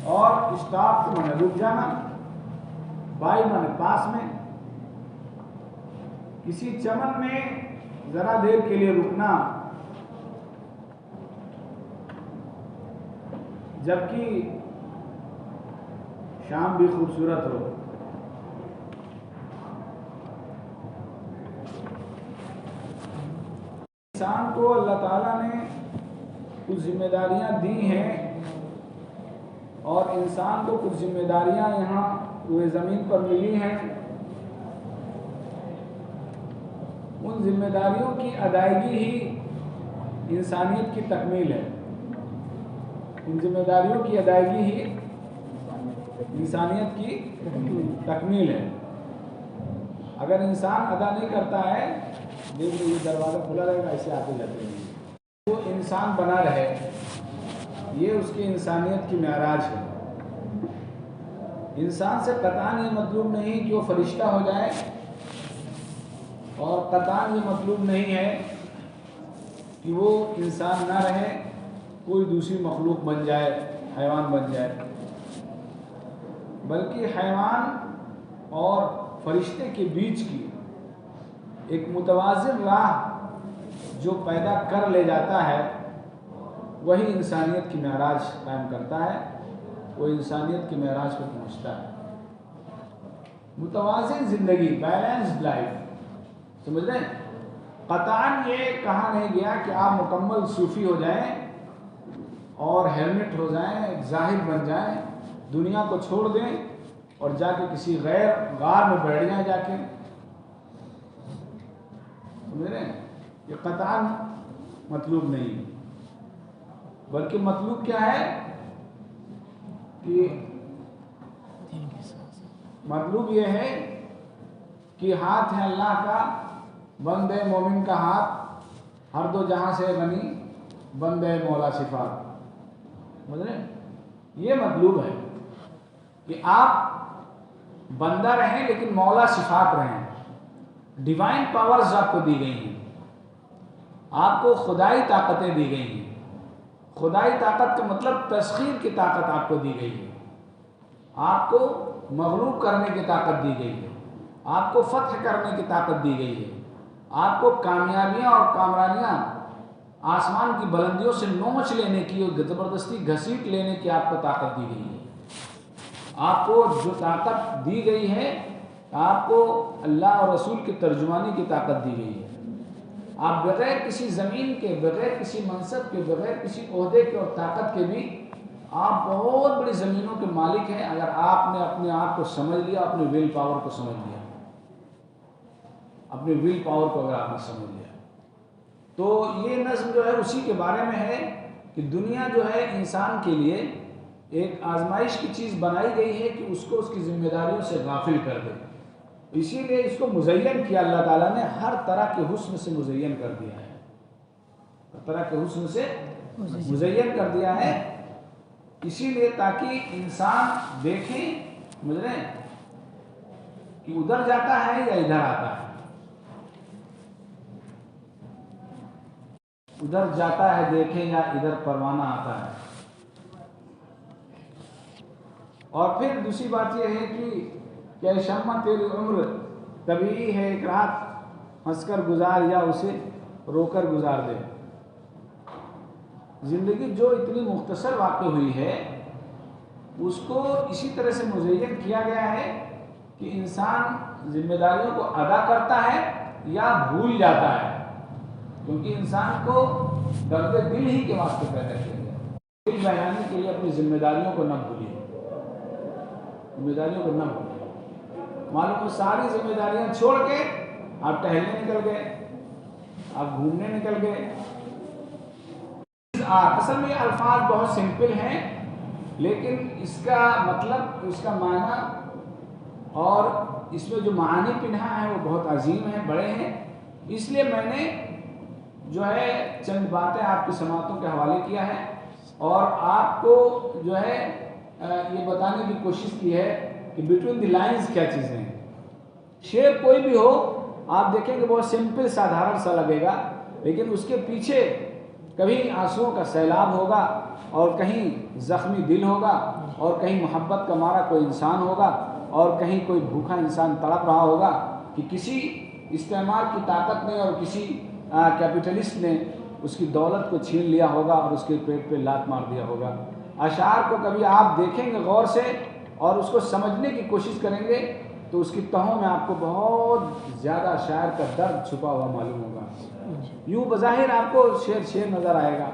اور اسٹاپ کو مانے رک جانا، بائی مانے پاس میں، کسی چمن میں ذرا دیر کے لیے رکنا جبکہ شام بھی خوبصورت ہو۔ انسان کو اللہ تعالیٰ نے کچھ ذمہ داریاں دی ہیں، اور انسان کو کچھ ذمہ داریاں یہاں روئے زمین پر ملی ہیں۔ ان ذمہ داریوں کی ادائیگی ہی انسانیت کی تکمیل ہے۔ ان ذمہ داریوں کی ادائیگی ہی انسانیت کی تکمیل ہے۔ اگر انسان ادا نہیں کرتا ہے، دیکھ لو یہ دروازہ کھلا رہے گا، ایسے آتے جاتے ہیں، وہ انسان بنا رہے، یہ اس کی انسانیت کی معراج ہے۔ انسان سے قطعاً یہ مطلوب نہیں کہ وہ فرشتہ ہو جائے، اور قطعاً یہ مطلوب نہیں ہے کہ وہ انسان نہ رہے، کوئی دوسری مخلوق بن جائے، حیوان بن جائے، بلکہ حیوان اور فرشتے کے بیچ کی ایک متوازن راہ جو پیدا کر لے جاتا ہے، وہی انسانیت کی معراج قائم کرتا ہے، وہ انسانیت کی معراج کو پہنچتا ہے۔ متوازن زندگی، بیلنسڈ لائف، سمجھ رہے ہیں؟ قطعاً یہ کہا نہیں گیا کہ آپ مکمل صوفی ہو جائیں اور ہیلمٹ ہو جائیں، ایک زاہد بن جائیں، دنیا کو چھوڑ دیں اور جا کے کسی غیر غار میں بیٹھ جائیں جا کے، سمجھ رہے ہیں؟ یہ قطعاً مطلوب نہیں ہے، بلکہ مطلوب کیا ہے کہ مطلوب یہ ہے کہ ہاتھ ہے اللہ کا، بندے مومن کا ہاتھ، ہر دو جہاں سے بنی بندے مولا صفات، سمجھ رہے ہیں؟ یہ مطلوب ہے کہ آپ بندہ رہیں لیکن مولا صفات رہیں۔ ڈیوائن پاورز آپ کو دی گئی ہیں، آپ کو خدائی طاقتیں دی گئی ہیں۔ خدائی طاقت کا مطلب تسخیر کی طاقت آپ کو دی گئی ہے، آپ کو مغلوب کرنے کی طاقت دی گئی ہے، آپ کو فتح کرنے کی طاقت دی گئی ہے، آپ کو کامیابیاں اور کامرانیاں آسمان کی بلندیوں سے نوچ لینے کی اور زبردستی گھسیٹ لینے کی آپ کو طاقت دی گئی ہے۔ آپ کو جو طاقت دی گئی ہے، آپ کو اللہ اور رسول کی ترجمانی کی طاقت دی گئی ہے۔ آپ بغیر کسی زمین کے، بغیر کسی منصب کے، بغیر کسی عہدے کے اور طاقت کے بھی آپ بہت بڑی زمینوں کے مالک ہیں، اگر آپ نے اپنے آپ کو سمجھ لیا، اپنی ویل پاور کو سمجھ لیا، اپنی ویل پاور کو اگر آپ نے سمجھ لیا۔ تو یہ نظم جو ہے اسی کے بارے میں ہے کہ دنیا جو ہے انسان کے لیے ایک آزمائش کی چیز بنائی گئی ہے کہ اس کو اس کی ذمہ داریوں سے غافل کر دے، اسی لیے اس کو مزین کیا اللہ تعالیٰ نے، ہر طرح کے حسن سے مزین کر دیا ہے، ہر طرح کے حسن سے مزین کر دیا ہے، اسی لیے تاکہ انسان دیکھیں، سمجھ رہے ہیں، کہ ادھر جاتا ہے یا ادھر آتا ہے، ادھر جاتا ہے دیکھیں یا ادھر پروانہ آتا ہے۔ اور پھر دوسری بات یہ ہے کہ شمع تیری عمر طبیعی ہے، ایک رات ہنس کر گزار یا اسے رو کر گزار دے۔ زندگی جو اتنی مختصر واقع ہوئی ہے، اس کو اسی طرح سے مزین کیا گیا ہے کہ انسان ذمہ داریوں کو ادا کرتا ہے یا بھول جاتا ہے، کیونکہ انسان کو درد دل ہی کے واسطے پیدا کیا گیا۔ دل بیانی کے لیے اپنی ذمہ داریوں کو نہ بھولیے، ذمہ داریوں کو نہ بھولیے۔ معلوم ہو ساری ذمہ داریاں چھوڑ کے آپ ٹہلنے نکل گئے، آپ گھومنے نکل گئے۔ اصل میں الفاظ بہت سمپل ہیں، لیکن اس کا مطلب، اس کا معنی اور اس میں جو معانی پنہا ہے وہ بہت عظیم ہیں، بڑے ہیں۔ اس لیے میں نے جو ہے چند باتیں آپ کی سماعتوں کے حوالے کیا ہے، اور آپ کو جو ہے یہ بتانے کی کوشش کی ہے کہ بٹوین دی لائنز کیا چیزیں ہیں۔ شعر کوئی بھی ہو، آپ دیکھیں کہ بہت سمپل سادھارن سا لگے گا، لیکن اس کے پیچھے کبھی آنسوؤں کا سیلاب ہوگا، اور کہیں زخمی دل ہوگا اور کہیں محبت کا مارا کوئی انسان ہوگا اور کہیں کوئی بھوکا انسان تڑپ رہا ہوگا کہ کسی استعمار کی طاقت نے اور کسی کیپٹلسٹ نے اس کی دولت کو چھین لیا ہوگا اور اس کے پیٹ پہ لات مار دیا ہوگا۔ اشعار کو کبھی آپ دیکھیں گے غور سے اور اس کو سمجھنے کی کوشش کریں گے تو اس کی تہوں میں آپ کو بہت زیادہ شاعر کا درد چھپا ہوا معلوم ہوگا۔ یوں بظاہر آپ کو شعر نظر آئے گا،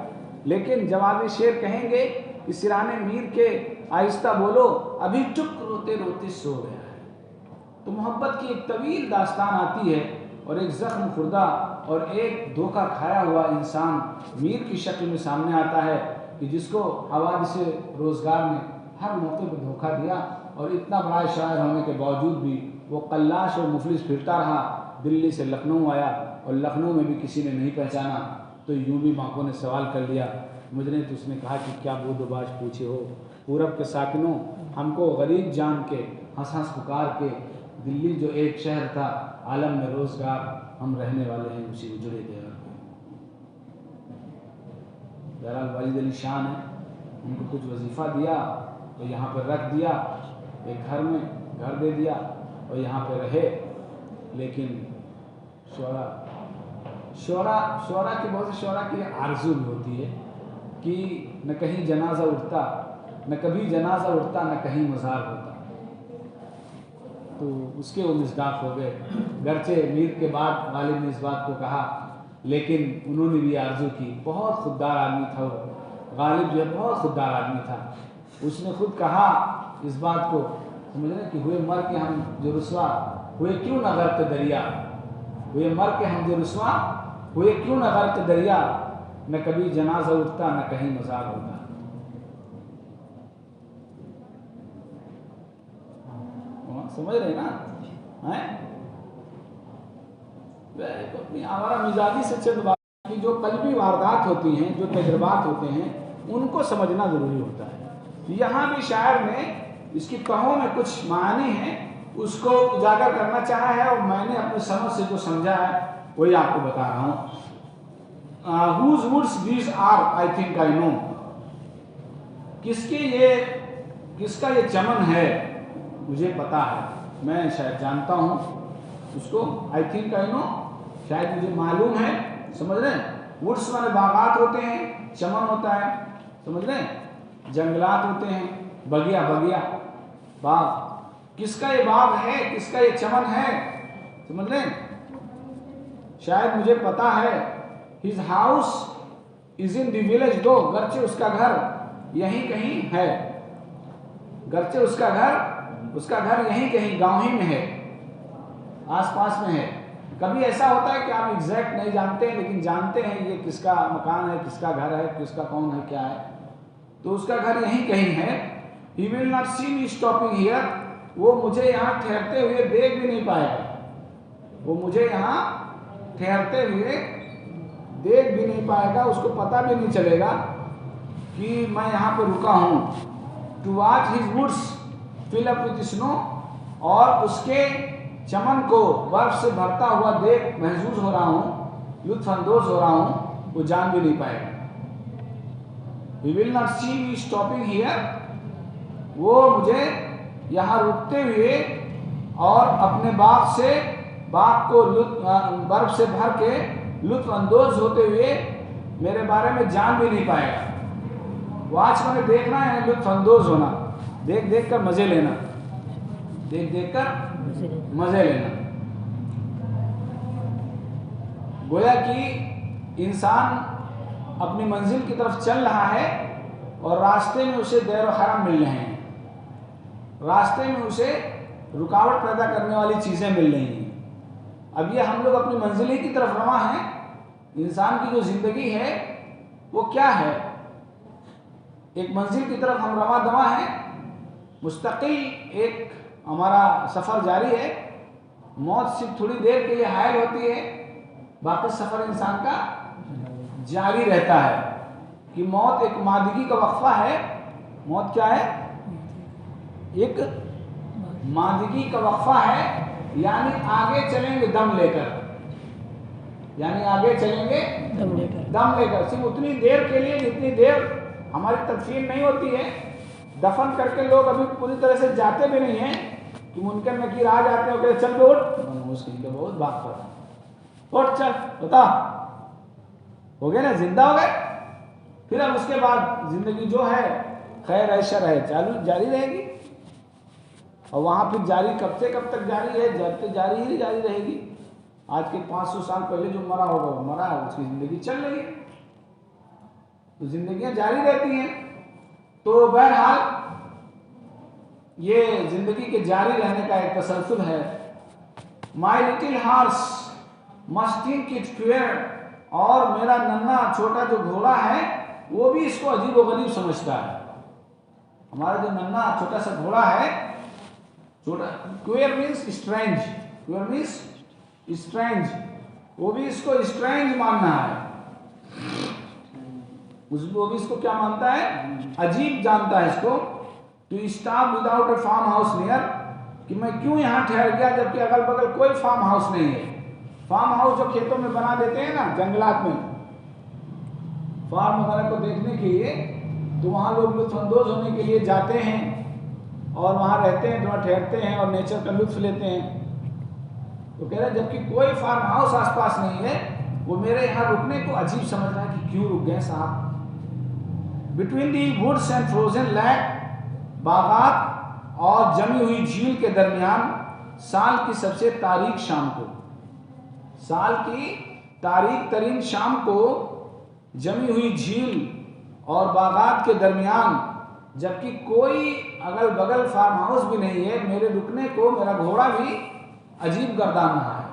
لیکن جب آپ یہ شعر کہیں گے کہ سرانے میر کے آہستہ بولو ابھی چپ روتے روتے سو گیا ہے، تو محبت کی ایک طویل داستان آتی ہے اور ایک زخم خوردہ اور ایک دھوکہ کھایا ہوا انسان میر کی شکل میں سامنے آتا ہے کہ جس کو حوادث روزگار نے ہر موقع پہ دھوکہ دیا، اور اتنا بڑا شاعر ہونے کے باوجود بھی وہ قلاش اور مفلس پھرتا رہا۔ دلی سے لکھنؤ آیا اور لکھنؤ میں بھی کسی نے نہیں پہچانا، تو یوں بھی ماں نے سوال کر لیا مجھے، تو اس نے کہا کہ کیا بود و باش پوچھے ہو پورب کے ساکنوں، ہم کو غریب جان کے ہنس ہنس پکار کے، دلی جو ایک شہر تھا عالم میں روزگار، ہم رہنے والے ہیں اسی اجڑے دیوار پہ۔ بہرحال والد علی شان ہے، ان کو کچھ وظیفہ دیا تو یہاں پہ رکھ دیا، ایک گھر میں گھر دے دیا اور یہاں پہ رہے، لیکن شعراء کی بہت سے شعراء کی آرزو بھی ہوتی ہے کہ نہ کہیں جنازہ اٹھتا، نہ کبھی جنازہ اٹھتا، نہ کہیں مزار ہوتا، تو اس کے وہ مصداق ہو گئے۔ گرچہ میر کے بعد غالب نے اس بات کو کہا، لیکن انہوں نے بھی آرزو کی۔ بہت خوددار آدمی تھا وہ غالب، جو ہے بہت خوددار آدمی تھا۔ اس نے خود کہا اس بات کو، سمجھ رہے کہ ہوئے مر کے ہم جو رسوا ہوئے کیوں نہ غرق دریا، ہوئے مر کے ہم جو رسوا ہوئے کیوں نہ غرق دریا، نہ کبھی جنازہ اٹھتا، نہ کہیں مزار ہوتا۔ سمجھ رہے نا؟ اپنی آوارہ مزاجی سے چند بات کی، جو قلبی واردات ہوتی ہیں، جو تجربات ہوتے ہیں، ان کو سمجھنا ضروری ہوتا ہے۔ یہاں بھی شاعر نے اس کی تہوں میں کچھ معانی ہیں، اس کو اجاگر کرنا چاہا ہے، اور میں نے اپنی سمجھ سے جو سمجھا ہے وہی آپ کو بتا رہا ہوں۔ Whose woods these are, I think I know. کس کا یہ چمن ہے مجھے پتا ہے، میں شاید جانتا ہوں اس کو۔ I think I know، شاید مجھے معلوم ہے، سمجھ رہے ہیں؟ ووڈس میں باغات ہوتے ہیں، چمن ہوتا ہے، سمجھ رہے ہیں؟ جنگلات ہوتے ہیں، بگیا باغ، کس کا یہ باغ ہے، کس کا یہ چمن ہے، سمجھ رہے ہیں؟ شاید مجھے پتا ہے۔ His house is in the village though، گرچہ اس کا گھر یہیں کہیں ہے، گرچہ اس کا گھر یہیں کہیں گاؤں ہی میں ہے، آس پاس میں ہے۔ کبھی ایسا ہوتا ہے کہ آپ ایگزیکٹ نہیں جانتے، لیکن جانتے ہیں یہ کس کا مکان ہے، کس کا گھر ہے، کس کا کون ہے، کیا ہے، تو اس کا گھر یہیں کہیں ہے۔ He will not see me stopping here، وہ مجھے یہاں ٹھہرتے ہوئے دیکھ بھی نہیں پائے گا، وہ مجھے یہاں ٹھہرتے ہوئے دیکھ بھی نہیں پائے گا، اس کو پتہ بھی نہیں چلے گا کہ میں یہاں پہ رکا ہوں۔ To watch his woods fill up with snow، اور اس کے چمن کو برف سے بھرتا ہوا دیکھ محظوظ ہو رہا ہوں، لطف اندوز ہو رہا ہوں، وہ جان بھی نہیں پائے گا۔ He will not see me stopping here، وہ مجھے یہاں رکتے ہوئے اور اپنے باغ کو برف سے بھر کے لطف اندوز ہوتے ہوئے میرے بارے میں جان بھی نہیں پائے گا۔ واچ میں نے دیکھنا ہے، لطف اندوز ہونا، دیکھ کر مزے لینا، دیکھ کر مزے لینا۔ گویا کہ انسان اپنی منزل کی طرف چل رہا ہے اور راستے میں اسے دیر و حرام مل رہے ہیں، راستے میں اسے رکاوٹ پیدا کرنے والی چیزیں مل رہی ہیں۔ اب یہ ہم لوگ اپنی منزل ہی کی طرف رواں ہیں۔ انسان کی جو زندگی ہے وہ کیا ہے؟ ایک منزل کی طرف ہم رواں دواں ہیں، مستقل ایک ہمارا سفر جاری ہے۔ موت صرف تھوڑی دیر کے لیے حائل ہوتی ہے، باقی سفر انسان کا جاری رہتا ہے۔ کہ موت ایک مادگی کا وقفہ ہے۔ موت کیا ہے؟ ایک مادگی کا وقفہ ہے، یعنی آگے چلیں گے دم لے کر، دم لے کر صرف اتنی دیر کے لیے جتنی دیر ہماری تدفین نہیں ہوتی ہے، دفن کر کے لوگ ابھی پوری طرح سے جاتے بھی نہیں ہیں کہ منکر نکیر آ جاتے ہیں اور کہتے چل کے اٹھ، اس کے بہت بات پر اٹھ چل بتا ہو گئے نا، زندہ ہو گئے. پھر اب اس کے بعد زندگی جو ہے خیر ہے شر ہے جاری رہے گی، اور وہاں پھر جاری کب سے کب تک جاری ہے، جب تک جاری ہی جاری رہے گی. آج کے 500 سال پہلے جو مرا ہوگا وہ مرا ہے، اس کی زندگی چل رہی ہے، تو زندگیاں جاری رہتی ہیں. تو بہرحال یہ زندگی کے جاری رہنے کا ایک تسلسل ہے. My little horse must think it fair, اور میرا ننھا چھوٹا جو گھوڑا ہے وہ بھی اس کو عجیب و غریب سمجھتا ہے. ہمارا جو ننھا چھوٹا سا گھوڑا ہے، چھوٹا quark minus strange, quark minus strange, وہ بھی اس کو اسٹرینج ماننا ہے. وہ بھی اس کو کیا مانتا ہے؟ عجیب جانتا ہے اس کو. To stop without a farm house near, کہ میں کیوں یہاں ٹھہر گیا جبکہ اگل بگل کوئی فارم ہاؤس نہیں ہے. فارم ہاؤس جو کھیتوں میں بنا دیتے ہیں نا، جنگلات میں فارم وغیرہ کو دیکھنے کے لیے، تو وہاں لوگ لطف اندوز ہونے کے لیے جاتے ہیں اور وہاں رہتے ہیں، تھوڑا ٹھہرتے ہیں اور نیچر کا لطف لیتے ہیں. تو کہہ رہے جبکہ کوئی فارم ہاؤس آس پاس نہیں ہے، وہ میرے یہاں رکنے کو عجیب سمجھ رہا ہے کہ کیوں رک گئے صاحب. Between the woods and frozen lake, باغات اور جمی ہوئی جھیل کے درمیان، سال کی سب سے تاریک شام کو، سال کی تاریک ترین شام کو، جمی ہوئی جھیل اور باغات کے درمیان، جبکہ کوئی اگل بگل فارم ہاؤس بھی نہیں ہے، میرے رکنے کو میرا گھوڑا بھی عجیب گردان رہا ہے.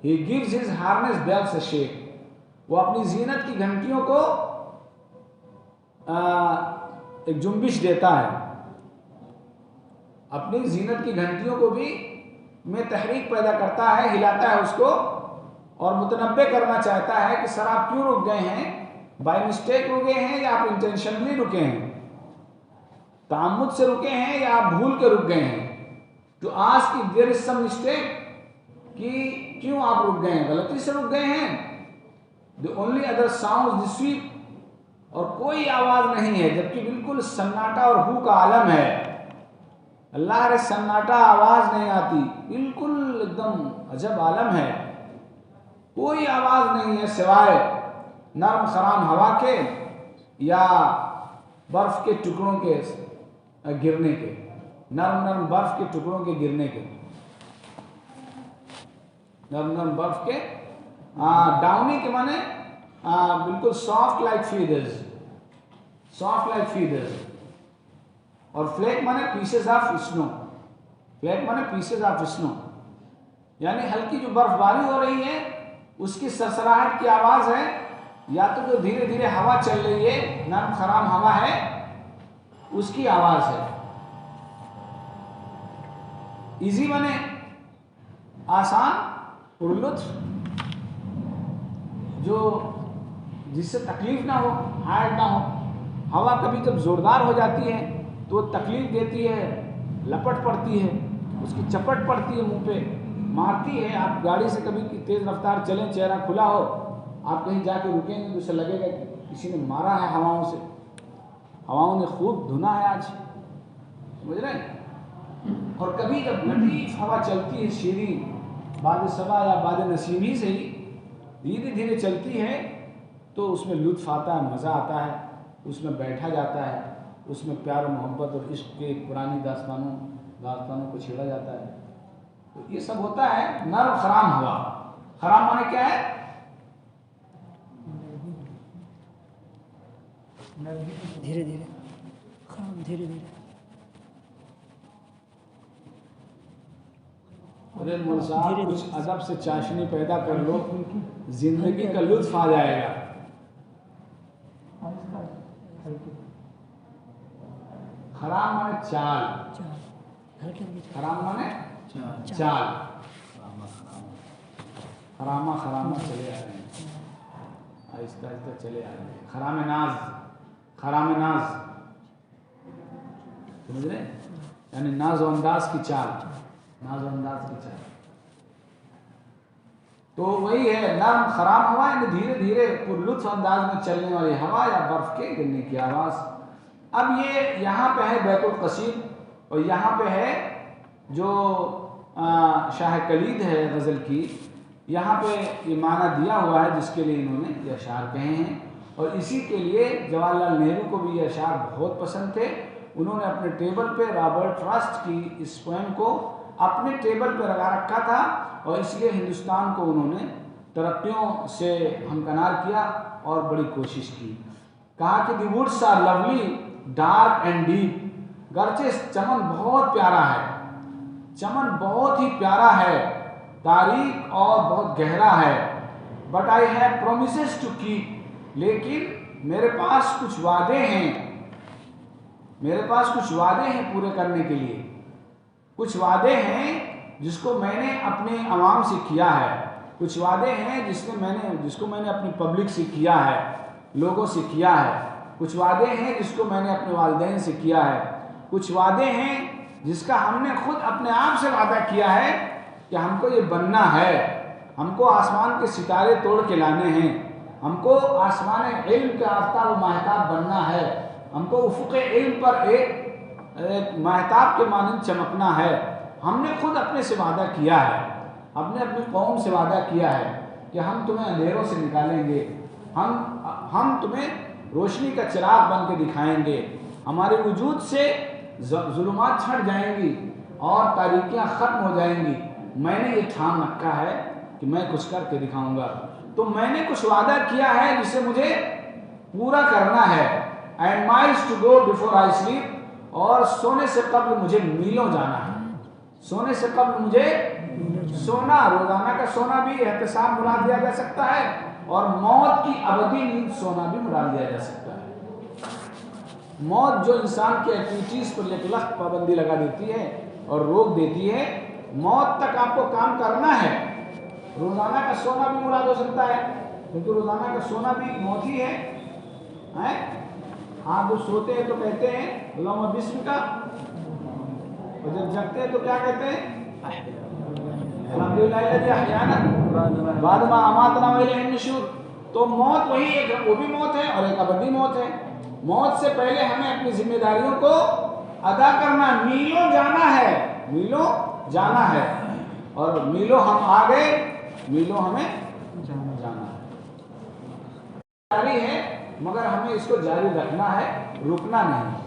He gives his harness bells a shake، وہ اپنی زینت کی گھنٹیوں کو ایک جنبش دیتا ہے، اپنی زینت کی گھنٹیوں کو بھی میں تحریک پیدا کرتا ہے، ہلاتا ہے اس کو، اور متنبع کرنا چاہتا ہے کہ سر آپ کیوں رک گئے ہیں، بائی مسٹیک رکے ہیں یا آپ انٹینشنلی رکے ہیں، تعمد سے رکے ہیں یا آپ بھول کے رک گئے ہیں. To ask if there is some mistake, کہ کیوں آپ رک گئے ہیں، غلطی سے رک گئے ہیں. The only other sounds the sweep، اور کوئی آواز نہیں ہے، جبکہ بالکل سناٹا اور ہو کا عالم ہے. اللہ رے سناٹا، آواز نہیں آتی، بالکل ایک دم عجب عالم ہے. کوئی آواز نہیں ہے سوائے نرم خرام ہوا کے یا برف کے ٹکڑوں کے گرنے کے، نرم نرم برف کے ٹکڑوں کے گرنے کے، نرم نرم برف کے. ڈاؤنی کے معنی بالکل soft like feathers, soft like feathers. اور فلیک مانے پیسز آف اسنو، فلیک مانے پیسز آف اسنو، یعنی ہلکی جو برف باری ہو رہی ہے اس کی سرسراہٹ کی آواز ہے، یا تو جو دھیرے دھیرے ہوا چل رہی ہے، نرم خرام ہوا ہے، اس کی آواز ہے. ایزی مانے آسان، اور لطف جو جس سے تکلیف نہ ہو، ہارڈ نہ ہو. ہوا کبھی جب زوردار ہو جاتی ہے تو وہ تکلیف دیتی ہے، لپٹ پڑتی ہے، اس کی چپٹ پڑتی ہے، منہ پہ مارتی ہے. آپ گاڑی سے کبھی تیز رفتار چلیں، چہرہ کھلا ہو، آپ کہیں جا کے رکیں گے تو اسے لگے گا کہ کسی نے مارا ہے ہواؤں سے. ہواؤں نے خوب دھنا ہے آج، سمجھ رہے ہیں. اور کبھی جب لطیف ہوا چلتی ہے، شیریں باد صبا یا باد نسیمی سے ہی دھیرے دھیرے چلتی ہے، تو اس میں لطف آتا ہے، مزہ آتا ہے، اس میں بیٹھا جاتا ہے، اس میں پیار و محبت اور عشق کے پرانی داستانوں کو چھیڑا جاتا ہے. تو یہ سب ہوتا ہے نرم خرام ہوا. خرام معنی کیا ہے؟ دھیرے دھیرے، خرام دھیرے دھیرے. ارے مول صاحب کچھ ادب سے چاشنی پیدا کر لو، زندگی کا لطف آ جائے گا. خرام مانے چال، خرام مانے چال، خرامہ خرامہ چلے آ رہے ہیں، آہستہ آہستہ چلے آ رہے ہیں. خرام ناز، خرام ناز، سمجھ رہے ہیں؟ یعنی ناز و انداز کی چال، ناز و انداز کی چال. تو وہی ہے نرم خرام ہوا، یعنی دھیرے دھیرے پر لطف انداز میں چلنے والی ہوا یا برف کے گرنے کی آواز۔ اب یہ یہاں پہ ہے بیت القصید، اور یہاں پہ ہے جو شاہ کلید ہے غزل کی، یہاں پہ یہ معنی دیا ہوا ہے جس کے لیے انہوں نے یہ اشعار کہے ہیں، اور اسی کے لیے جواہر لال نہرو کو بھی یہ اشعار بہت پسند تھے۔ انہوں نے اپنے ٹیبل پہ رابرٹ فراسٹ کی اس پوئم کو اپنے ٹیبل پہ لگا رکھا تھا، اور اس لیے ہندوستان کو انہوں نے ترقیوں سے ہمکنار کیا اور بڑی کوشش کی۔ کہا کہ the woods are lovely dark and deep, گرچہ چمن بہت پیارا ہے، چمن بہت ہی پیارا ہے، تاریک اور بہت گہرا ہے، but I have promises to keep, لیکن میرے پاس کچھ وعدے ہیں، میرے پاس کچھ وعدے ہیں پورے کرنے کے لیے، کچھ وعدے ہیں جس کو میں نے اپنے عوام سے کیا ہے، کچھ وعدے ہیں جس کو میں نے اپنی پبلک سے کیا ہے، لوگوں سے کیا ہے، کچھ وعدے ہیں جس کو میں نے اپنے والدین سے کیا ہے، کچھ وعدے ہیں جس کا ہم نے خود اپنے آپ سے وعدہ کیا ہے کہ ہم کو یہ بننا ہے، ہم کو آسمان کے ستارے توڑ کے لانے ہیں، ہم کو آسمان علم کے آفتاب و ماہتاب بننا ہے، ہم کو افق علم پر ایک ماہتاب کے مانند چمکنا ہے۔ ہم نے خود اپنے سے وعدہ کیا ہے، ہم نے اپنی قوم سے وعدہ کیا ہے کہ ہم تمہیں اندھیروں سے نکالیں گے، ہم تمہیں روشنی کا چراغ بن کے دکھائیں گے، ہمارے وجود سے ظلمات چھٹ جائیں گی اور تاریکیاں ختم ہو جائیں گی۔ میں نے یہ ٹھان رکھا ہے کہ میں کچھ کر کے دکھاؤں گا، تو میں نے کچھ وعدہ کیا ہے جسے مجھے پورا کرنا ہے۔ And miles to go before I sleep, اور سونے سے قبل مجھے میلوں جانا ہے، سونے سے قبل مجھے سونا، روزانہ کا سونا بھی احتساب مراد دیا جا سکتا ہے، اور موت کی ابدی نیند سونا بھی مراد دیا جا سکتا ہے۔ موت جو انسان کی ایکٹیویٹیز پر یک لخت پابندی لگا دیتی ہے اور روک دیتی ہے، موت تک آپ کو کام کرنا ہے۔ روزانہ کا سونا بھی مراد ہو سکتا ہے، کیونکہ روزانہ کا سونا بھی موت ہی ہے۔ آپ جو سوتے ہیں تو کہتے ہیں اللہم بسم کا، اور جب جگتے ہیں تو کیا کہتے ہیں الحمدللہ الذی احیانا بعد ما اماتنا والیہ النشور۔ تو موت وہی ایک، وہ بھی موت ہے اور ایک ابدی موت ہے۔ موت سے پہلے ہمیں اپنی ذمہ داریوں کو ادا کرنا، میلوں جانا ہے، میلوں جانا ہے، اور میلوں ہم آ گئے، میلوں ہمیں جانا ہے۔ جاری ہے مگر ہمیں اس کو جاری رکھنا ہے، رکنا نہیں۔